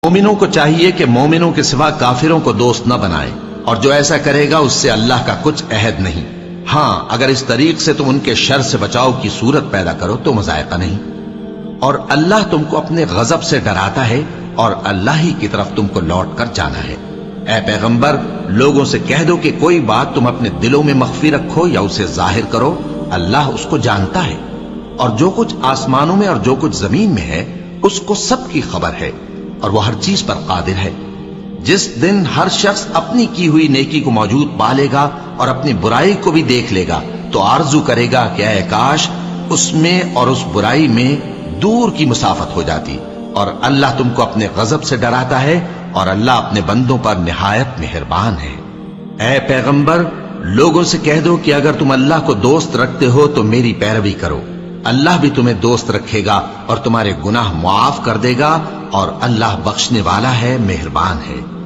مومنوں کو چاہیے کہ مومنوں کے سوا کافروں کو دوست نہ بنائے، اور جو ایسا کرے گا اس سے اللہ کا کچھ عہد نہیں۔ ہاں اگر اس طریق سے تم ان کے شر سے بچاؤ کی صورت پیدا کرو تو مذائقہ نہیں۔ اور اللہ تم کو اپنے غضب سے ڈراتا ہے، اور اللہ ہی کی طرف تم کو لوٹ کر جانا ہے۔ اے پیغمبر، لوگوں سے کہہ دو کہ کوئی بات تم اپنے دلوں میں مخفی رکھو یا اسے ظاہر کرو، اللہ اس کو جانتا ہے، اور جو کچھ آسمانوں میں اور جو کچھ زمین میں ہے اس کو سب کی خبر ہے، اور وہ ہر چیز پر قادر ہے۔ جس دن ہر شخص اپنی کی ہوئی نیکی کو موجود پا لے گا اور اپنی برائی کو بھی دیکھ لے گا تو آرزو کرے گا کہ اے کاش اس میں اور اس برائی میں دور کی مسافت ہو جاتی۔ اور اللہ تم کو اپنے غضب سے ڈراتا ہے، اور اللہ اپنے بندوں پر نہایت مہربان ہے۔ اے پیغمبر، لوگوں سے کہہ دو کہ اگر تم اللہ کو دوست رکھتے ہو تو میری پیروی کرو، اللہ بھی تمہیں دوست رکھے گا اور تمہارے گناہ معاف کر دے گا، اور اللہ بخشنے والا ہے، مہربان ہے۔